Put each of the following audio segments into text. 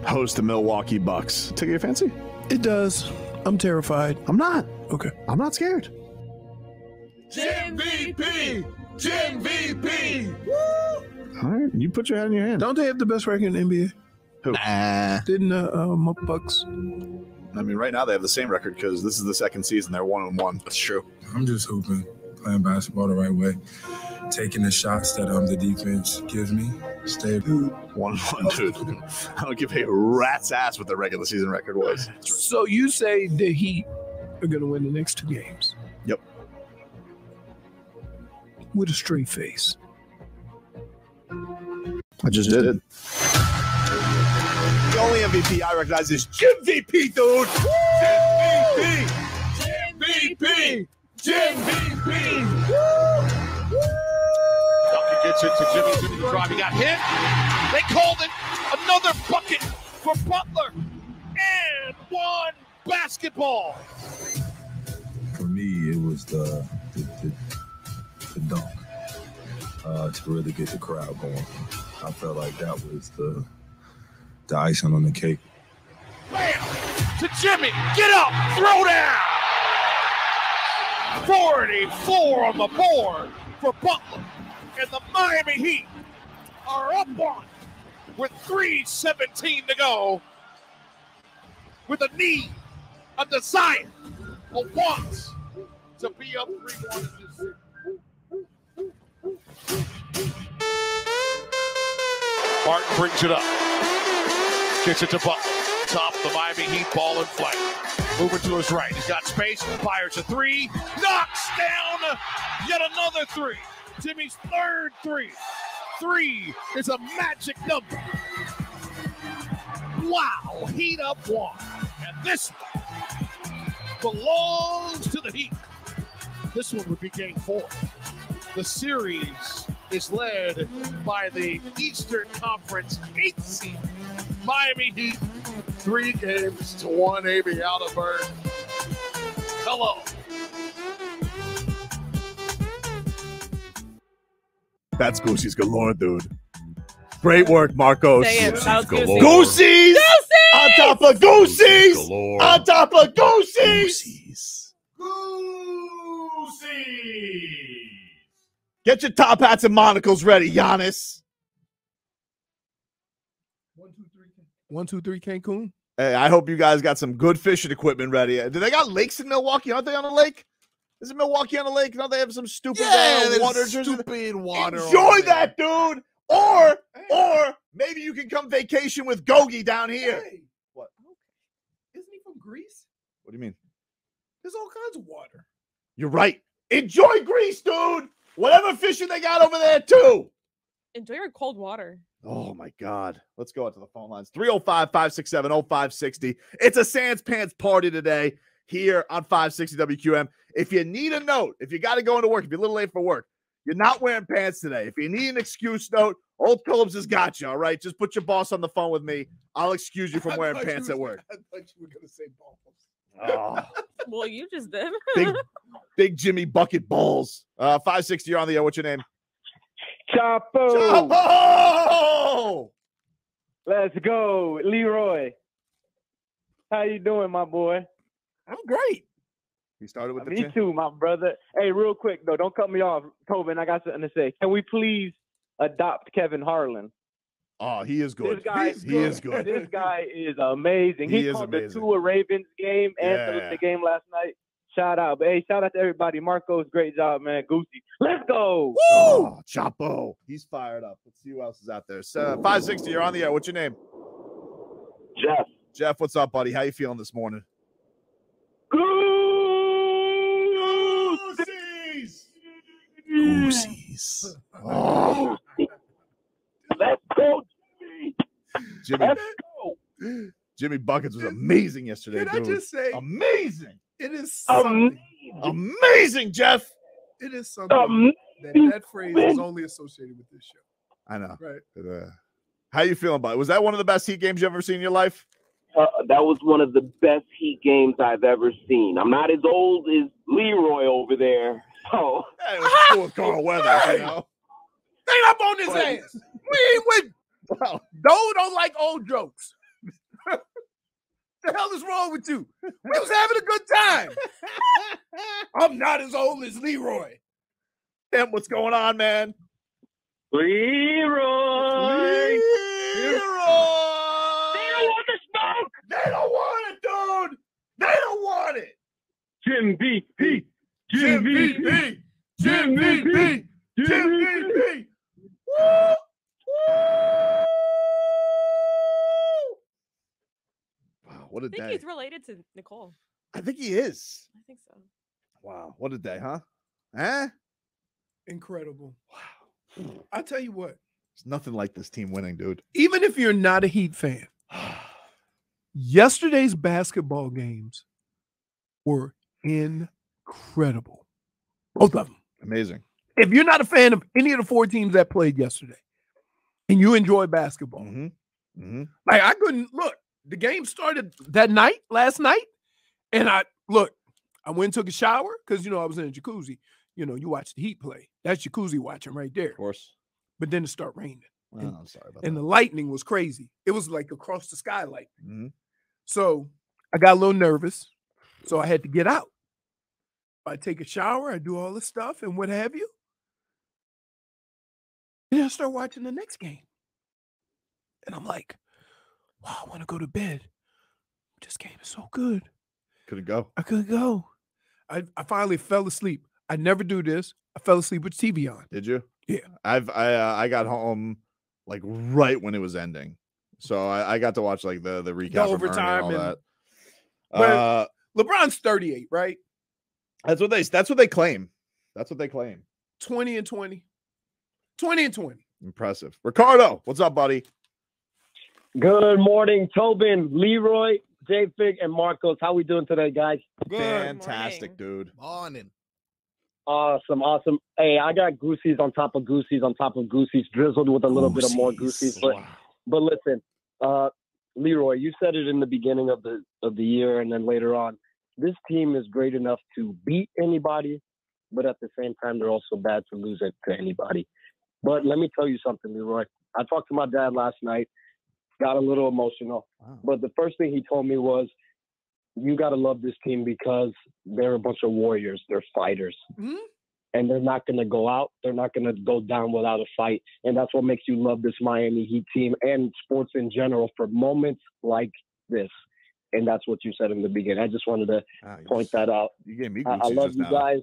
host the Milwaukee Bucks. Tickle your fancy? It does. I'm terrified. I'm not. Okay. I'm not scared. Jim VP! Jim VP! Woo! All right, you put your head in your hand. Don't they have the best record in the NBA? Who? Nah. Didn't Bucks? I mean, right now they have the same record because this is the second season. They're 1-1. That's true. I'm just hooping, playing basketball the right way, taking the shots that the defense gives me. Stay 1-1, dude. I don't give a rat's ass what the regular season record was. So you say the Heat are going to win the next 2 games? Yep. With a straight face. I just did it. The only MVP I recognize is Jim VP, dude. Jim VP! Jim VP! Duncan gets it to Jimmy. Jimmy drive. He got hit. They called it another bucket for Butler. And one basketball. For me, it was the dunk to really get the crowd going. I felt like that was the icing on the cake. Bam! To Jimmy. Get up. Throw down. 44 on the board for Butler. And the Miami Heat are up one with 3:17 to go. With a need, a desire, a want to be up 3-1. Martin brings it up. Kicks it to Butler. Top of the Miami Heat, ball in flight. Moving to his right. He's got space. Fires a 3. Knocks down yet another 3. Jimmy's third 3. 3 is a magic number. Wow. Heat up 1. And this one belongs to the Heat. This one would be game 4. The series is led by the Eastern Conference 8th seed, Miami Heat. 3-1, Amy out of Bird. Hello. That's Goosey's galore, dude. Great work, Marcos. Say it. That was Goosey. Goosey's! On top of Goosey's! Galore. On top of Goosey's! Get your top hats and monocles ready, Giannis. 1, 2, 3, Cancun. Hey, I hope you guys got some good fishing equipment ready. Do they got lakes in Milwaukee? Aren't they on a lake? Is it Milwaukee on a lake? Don't they have some stupid water? Stupid water. Enjoy that, dude. Or maybe you can come vacation with Gogi down here. Hey. What? Isn't he from Greece? What do you mean? There's all kinds of water. You're right. Enjoy Greece, dude. Whatever fishing they got over there, too. Enjoy your cold water. Oh, my God. Let's go out to the phone lines. 305-567-0560. It's a Sans Pants party today here on 560 WQM. If you need a note, if you got to go into work, if you're a little late for work, you're not wearing pants today. If you need an excuse note, Old Phillips has got you, all right? Just put your boss on the phone with me. I'll excuse you from wearing pants at work. I thought you were going to say balls. Oh, Well, you just did. big Jimmy bucket balls. 560, you're on the air. What's your name? Chapo. Chapo! Let's go, Leroy. How you doing, my boy? I'm great. You started with the Me too, my brother. Hey, real quick though, don't cut me off, Tobin. I got something to say. Can we please adopt Kevin Harlan? Oh, he is good. This guy He is good. This guy is amazing. He He is called amazing. the Tua Ravens game and Yeah. the game last night. Shout out. But hey, shout out to everybody. Marcos, great job, man. Goosey. Let's go. Oh, Chapo. He's fired up. Let's see who else is out there. So, 560, you're on the air. What's your name? Jeff. Jeff, what's up, buddy? How you feeling this morning? Goosies. Oh. Let's go, Jimmy. Let's go. Jimmy Buckets was amazing yesterday, Can I dude. just say, Amazing. it is something. Amazing, Jeff. It is something that phrase is only associated with this show. I know. Right. How you feeling about it? Was that one of the best Heat games you've ever seen in your life? That was one of the best Heat games I've ever seen. I'm not as old as Leroy over there. So Yeah, it was cool with Carl Weathers, you know. Ain't up on his ass. We ain't with. Well, Don't like old jokes. The hell is wrong with you? We was having a good time. I'm not as old as Leroy. Tim, what's going on, man? Leroy. They don't want the smoke. They don't want it, dude. They don't want it. Jim VP. Jim VP. Jim VP. Jim VP. Woo! Wow, what a I think day. he's related to Nicole. I think he is. I think so. Wow, what a day, huh? Eh? Incredible. Wow. I tell you what. It's nothing like this team winning, dude. Even if you're not a Heat fan, yesterday's basketball games were incredible. Both of them. Amazing. If you're not a fan of any of the 4 teams that played yesterday and you enjoy basketball, like I couldn't look. The game started that night, last night, and I went and took a shower because, I was in a jacuzzi. You watch the Heat play. That's jacuzzi watching right there. Of course. But then it started raining. Well, I'm sorry about and that. the lightning was crazy. It was like across the sky lightning. So I got a little nervous. So I had to get out. I take a shower. I do all this stuff and what have you. And I start watching the next game. And I'm like, wow, I want to go to bed. This game is so good. Couldn't go. I couldn't go. I finally fell asleep. I never do this. I fell asleep with TV on. Did you? Yeah. I got home like right when it was ending. So I got to watch like the recap The from Ernie overtime and all and- that. LeBron's 38, right? That's what they claim. That's what they claim. 20 and 20. 20 and 20. Impressive. Ricardo, what's up, buddy? Good morning, Tobin, Leroy, J Fig, and Marcos. How we doing today, guys? Fantastic, dude. Morning. Awesome. Hey, I got goosies on top of goosies on top of goosies, drizzled with a little bit of more goosies. But listen, Leroy, you said it in the beginning of the year and then later on. This team is great enough to beat anybody, but at the same time, they're also bad to lose it to anybody. But let me tell you something, Leroy. I talked to my dad last night, got a little emotional. Wow. But the first thing he told me was, you got to love this team because they're a bunch of warriors. They're fighters. And they're not going to go out. They're not going to go down without a fight. And that's what makes you love this Miami Heat team and sports in general for moments like this. And that's what you said in the beginning. I just wanted to point that out. You gave me I love you guys.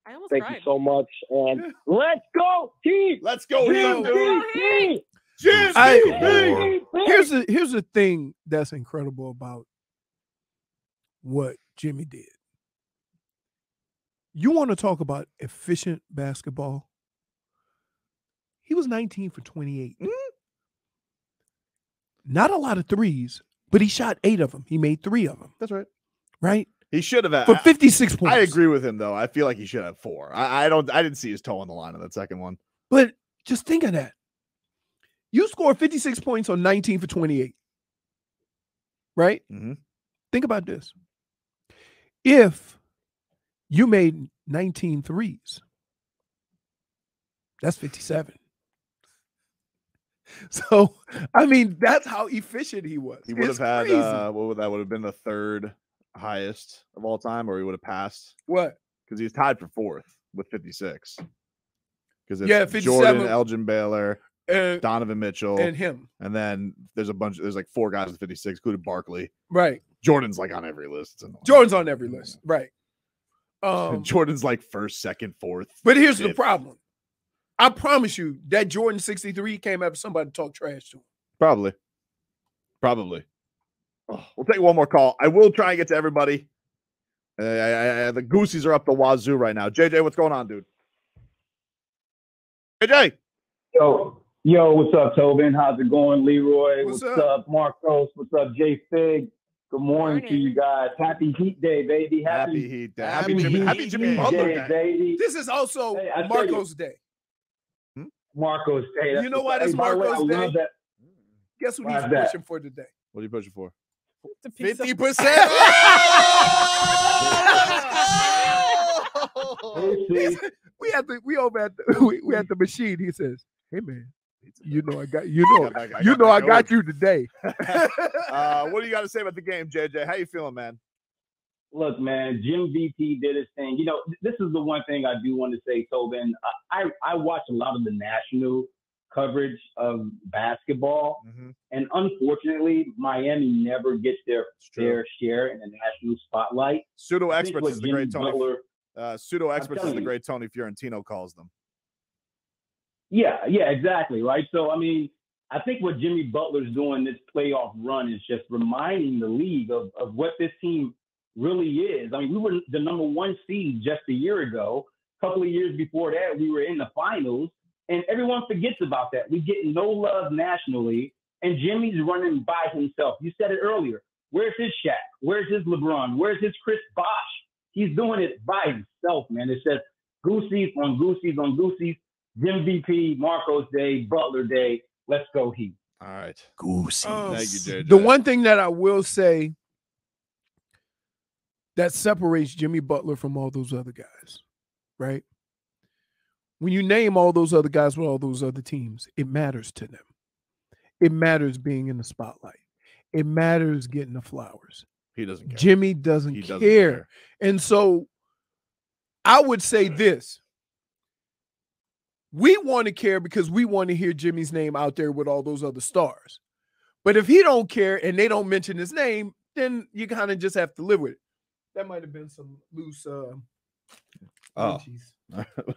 I almost Thank cried. you so much. And let's go, Heat! Let's go, Heat, dude! Here's the thing that's incredible about what Jimmy did. You want to talk about efficient basketball? He was 19 for 28. Not a lot of threes, but he shot 8 of them. He made 3 of them. That's right. Right? He should have had for 56 points. I agree with him though. I feel like he should have 4. I didn't see his toe on the line on that second one. But just think of that. You scored 56 points on 19 for 28. Right? Think about this. If you made 19 threes, that's 57. So, I mean, that's how efficient he was. He would have had what would that would have been the 3rd highest of all time, or he would have passed what? Because he's tied for 4th with 56. Because it's 57, Jordan, Elgin Baylor, Donovan Mitchell, and him. And then there's like 4 guys with 56, including Barkley. Right. Jordan's like on every list. Jordan's on every list. Right. Jordan's like 1st, 2nd, 4th. But here's the problem. I promise you that Jordan 63 came after somebody to talk trash to him. Probably. Oh, we'll take one more call. I will try and get to everybody. The Goosies are up the wazoo right now. JJ, what's going on, dude? JJ. Yo, what's up, Tobin? How's it going, Leroy? What's up, Marcos? What's up, J Fig? Good morning to you guys. Happy Heat Day, baby. Happy Heat Day. Happy Jimmy Butler Day, baby. This is also Marcos Day. Marcos Day. You know why this Marcos Day? Guess what he's pushing for today? What are you pushing for? 50%. We at the machine. He says, "Hey man, You know I got I got you today. What do you got to say about the game, JJ? How you feeling, man? Look, man, Jim VP did his thing. You know, this is the one thing I do want to say, Tobin. I watch a lot of the national coverage of basketball, and unfortunately, Miami never gets their fair share in the national spotlight. Pseudo experts is the great Tony. Pseudo experts is the you. great Tony Fiorentino calls them. Yeah, exactly, right. So I mean, I think what Jimmy Butler's doing this playoff run is just reminding the league of what this team really is. I mean, we were the number 1 seed just a year ago. A couple of years before that, we were in the finals, and everyone forgets about that. We get no love nationally, and Jimmy's running by himself. You said it earlier. Where's his Shaq? Where's his LeBron? Where's his Chris Bosh? He's doing it by himself, man. It's just Goosies on Goosies on Goosies. Jim VP, Marcos Day, Butler Day. Let's go Heat. All right. Goosies. Thank you, JJ. The one thing that I will say that separates Jimmy Butler from all those other guys, right? When you name all those other guys with all those other teams, it matters to them. It matters being in the spotlight. It matters getting the flowers. He doesn't care. Jimmy doesn't care. And so I would say this. We want to care because we want to hear Jimmy's name out there with all those other stars. But if he don't care and they don't mention his name, then you kind of just have to live with it. That might have been some loose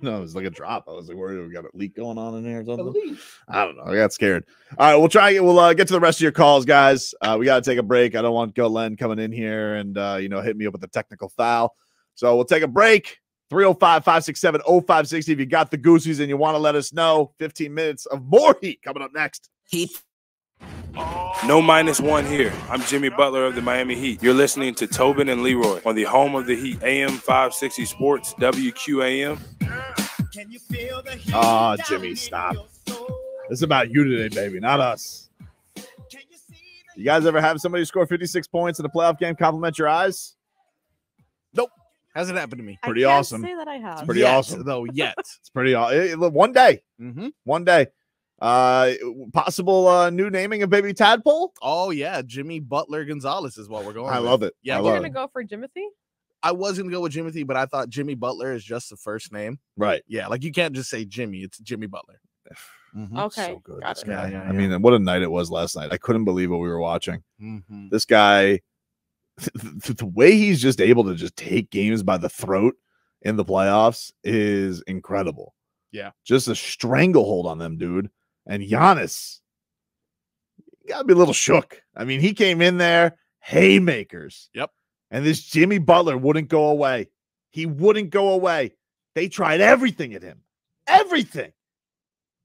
no, it was like a drop. I was like, worried we got a leak going on in there or something. I don't know. I got scared. All right, we'll get to the rest of your calls, guys. We got to take a break. I don't want Golen coming in here and hit me up with a technical foul. So we'll take a break. 305-567-0560 if you got the Goosies and you want to let us know. 15 minutes of more heat coming up next. Heat. No -1 here. I'm Jimmy Butler of the Miami Heat. You're listening to Tobin and Leroy on the home of the Heat, AM 560 Sports, WQAM. Oh, Jimmy, stop. This is about you today, baby, not us. You guys ever have somebody score 56 points in a playoff game compliment your eyes? Nope. Hasn't happened to me. Pretty awesome. Say that I have. It's pretty awesome, though. Yet it's pretty awesome. One day, one day. Possible new naming of baby tadpole. Oh yeah, Jimmy Butler Gonzalez is what we're going. I love it. Yeah, you're gonna go for Jimothy. I was gonna go with Jimothy, but I thought Jimmy Butler is just the first name. Right. Yeah, like you can't just say Jimmy. It's Jimmy Butler. Okay. So good. Got This it. guy. Yeah. I mean, what a night it was last night. I couldn't believe what we were watching. This guy, the way he's just able to just take games by the throat in the playoffs is incredible. Yeah. Just a stranglehold on them, dude. And Giannis, you gotta be a little shook. I mean, he came in there, haymakers. Yep. And this Jimmy Butler wouldn't go away. He wouldn't go away. They tried everything at him. Everything.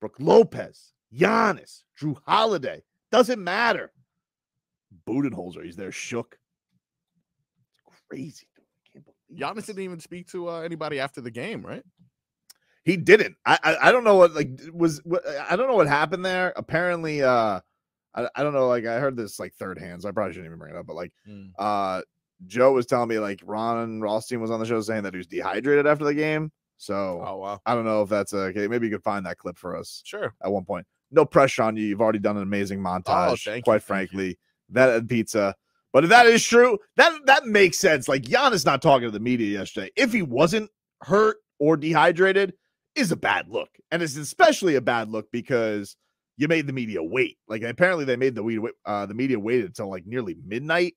Brook Lopez, Giannis, Drew Holiday. Doesn't matter. Budenholzer, he's there shook. It's crazy, dude. I can't believe Giannis didn't even speak to anybody after the game, right? He didn't. I don't know what I don't know what happened there. Apparently, I don't know. Like I heard this like third hand, so I probably shouldn't even bring it up. But like, Joe was telling me like Ron Rothstein was on the show saying that he was dehydrated after the game. So oh wow, I don't know if that's okay. Maybe you could find that clip for us. Sure. At one point, no pressure on you. You've already done an amazing montage. Quite frankly, that and pizza. But if that is true, that makes sense. Like Giannis not talking to the media yesterday. If he wasn't hurt or dehydrated, is a bad look. And it's especially a bad look because you made the media wait. Like apparently they made the media waited until like nearly midnight.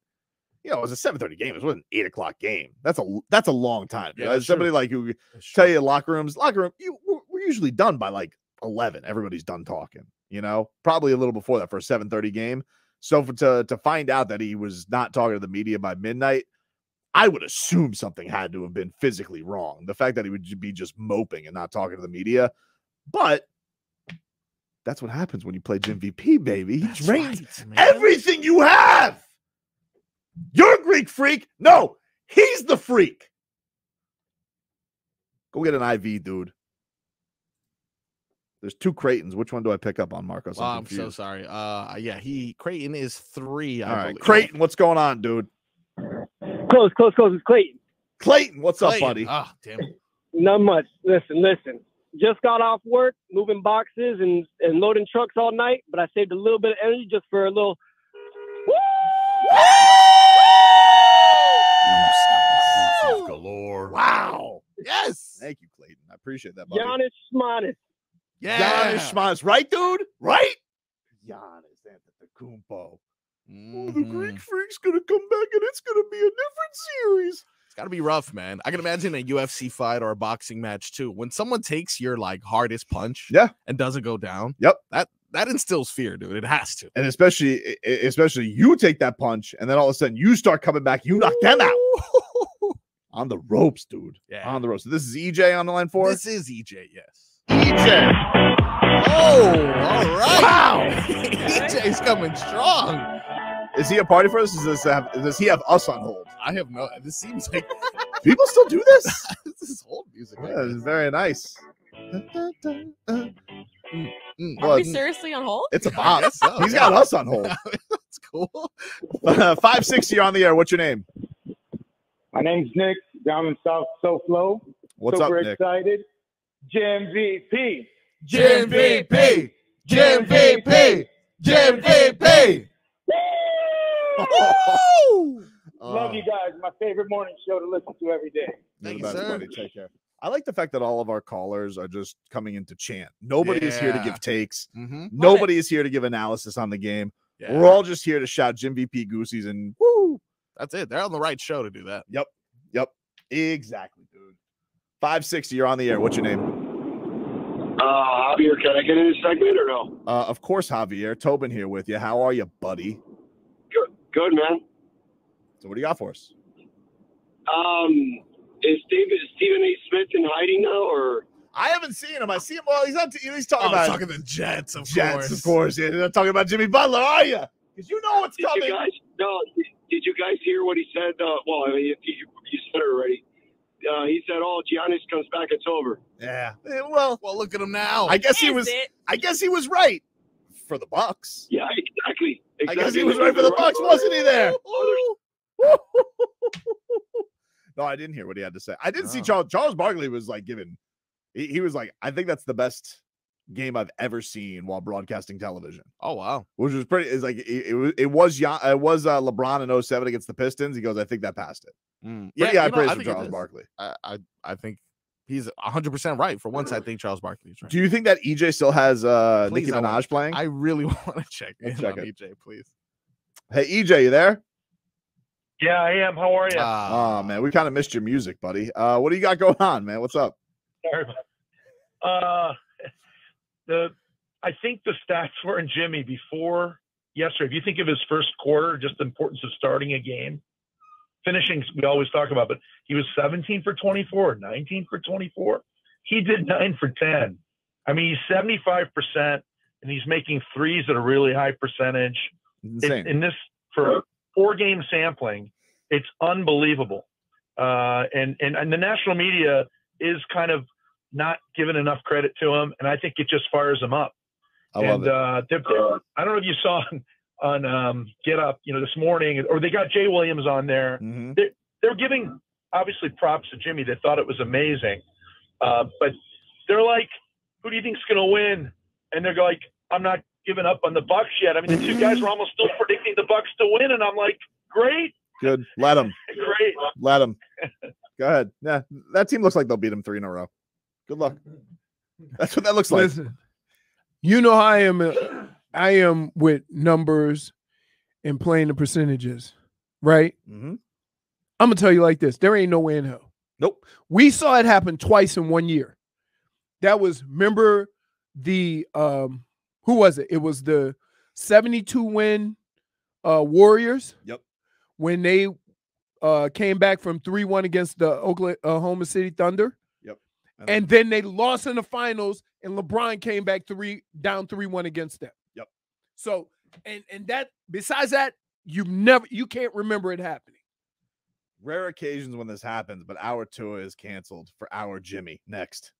You know, it was a 7:30 game. It wasn't an 8 o'clock game. That's a long time. Yeah, as somebody like who tell you locker room, we're usually done by like 11. Everybody's done talking, you know, probably a little before that for a 7:30 game. So to find out that he was not talking to the media by midnight, I would assume something had to have been physically wrong. The fact that he would be just moping and not talking to the media. But that's what happens when you play Jim VP, baby. He drains everything you have. You're a Greek freak. No, he's the freak. Go get an IV, dude. There's 2 Creightons. Which one do I pick up on, Marcos? I'm so sorry. Yeah, Creighton is 3. All right, Creighton, what's going on, dude? Close. It's Clayton. Clayton, what's up, buddy? Oh, damn it. Not much. Listen. just got off work, moving boxes and loading trucks all night, but I saved a little bit of energy just for a little. Galore. Wow. Yes. Thank you, Clayton. I appreciate that, buddy. Giannis Schmanis. Yeah. Giannis Schmanis. Right, dude? Right? Giannis Antetokounmpo. Oh, the Greek Freak's going to come back, and it's going to be a different series. It's got to be rough, man. I can imagine a UFC fight or a boxing match, too. When someone takes your, hardest punch and doesn't go down, that instills fear, dude. It has to. And especially you take that punch, and then all of a sudden you start coming back, you knock them out. On the ropes, dude. Yeah. On the ropes. So this is EJ on the line for us? This is EJ, yes. EJ. Oh, all right. Wow. EJ's coming strong. Is he a party for us? Does he have us on hold? I have no. This seems like people still do this. This is old music. Yeah, it's very nice. Are we seriously on hold? It's a bop. So, he's got us on hold. That's cool. 560 on the air. What's your name? My name's Nick, down in South SoFlo. What's Super up, Nick? Excited. Jim VP. Jim VP. Jim VP. Jim VP. Love you guys. My favorite morning show to listen to every day. Thank you, sir. Buddy. Take care. I like the fact that all of our callers are just coming in to chant. Nobody is here to give takes. Nobody is here to give analysis on the game. Yeah. We're all just here to shout Jim VP Goosies and woo. That's it. They're on the right show to do that. Yep. Exactly, dude. 560, you're on the air. What's your name? Javier, can I get in this segment or no? Of course, Javier. Tobin here with you. How are you, buddy? Good, man. So what do you got for us? Is Stephen A. Smith in hiding now, or? I haven't seen him. I see him. Well, he's talking about the Jets, of course. Yeah, they're not talking about Jimmy Butler, are you? Because you know what's coming. Did you guys hear what he said? Well, I mean, you said it already. He said, "Oh, Giannis comes back, it's over." Yeah. Well, look at him now. I guess he was right for the Bucks. Yeah, exactly. I guess he was right for the Bucks, wasn't he? There. No, I didn't hear what he had to say. I didn't see Charles Barkley was like giving. He was like, I think that's the best game I've ever seen while broadcasting television. Oh wow, which was pretty. It's like it was LeBron in 07 against the Pistons. He goes, I think that passed it. Pretty high praise for Charles Barkley. I think he's 100% right. For once, I think Charles Barkley is right. Do you think that EJ still has Nicki Minaj playing? I really want to check in on it. EJ, please. Hey EJ, you there? Yeah, I am. How are you? Oh man, we kind of missed your music, buddy. What do you got going on, man? What's up? Sorry. I think the stats were in Jimmy before yesterday. If you think of his first quarter, just the importance of starting a game, finishing, we always talk about, but he was 17 for 24, 19 for 24. He did 9 for 10. I mean, he's 75%, and he's making threes at a really high percentage. In this, for a 4-game sampling, it's unbelievable. And the national media is kind of not giving enough credit to him, and I think it just fires him up. I love it. I don't know if you saw on Get Up, this morning, or they got Jay Williams on there. Mm-hmm. They're giving obviously props to Jimmy. They thought it was amazing, but they're like, "Who do you think's going to win?" And they're like, "I'm not giving up on the Bucks yet." I mean, the two guys were almost still predicting the Bucks to win, and I'm like, "Great, good, let them, great, let them." Go ahead. Yeah, that team looks like they'll beat them 3 in a row. Good luck. That's what that looks like. Listen, you know how I am with numbers and playing the percentages, right? Mm-hmm. I'm gonna tell you like this: there ain't no way in hell. Nope. We saw it happen twice in 1 year. That was, remember the who was it? It was the 72 win Warriors. Yep. When they came back from 3-1 against the Oklahoma City Thunder. Yep. And then they lost in the finals, and LeBron came back down 3-1 against them. Yep. So, and that, besides that, you can't remember it happening. Rare occasions when this happens, but our tour is canceled for our Jimmy next.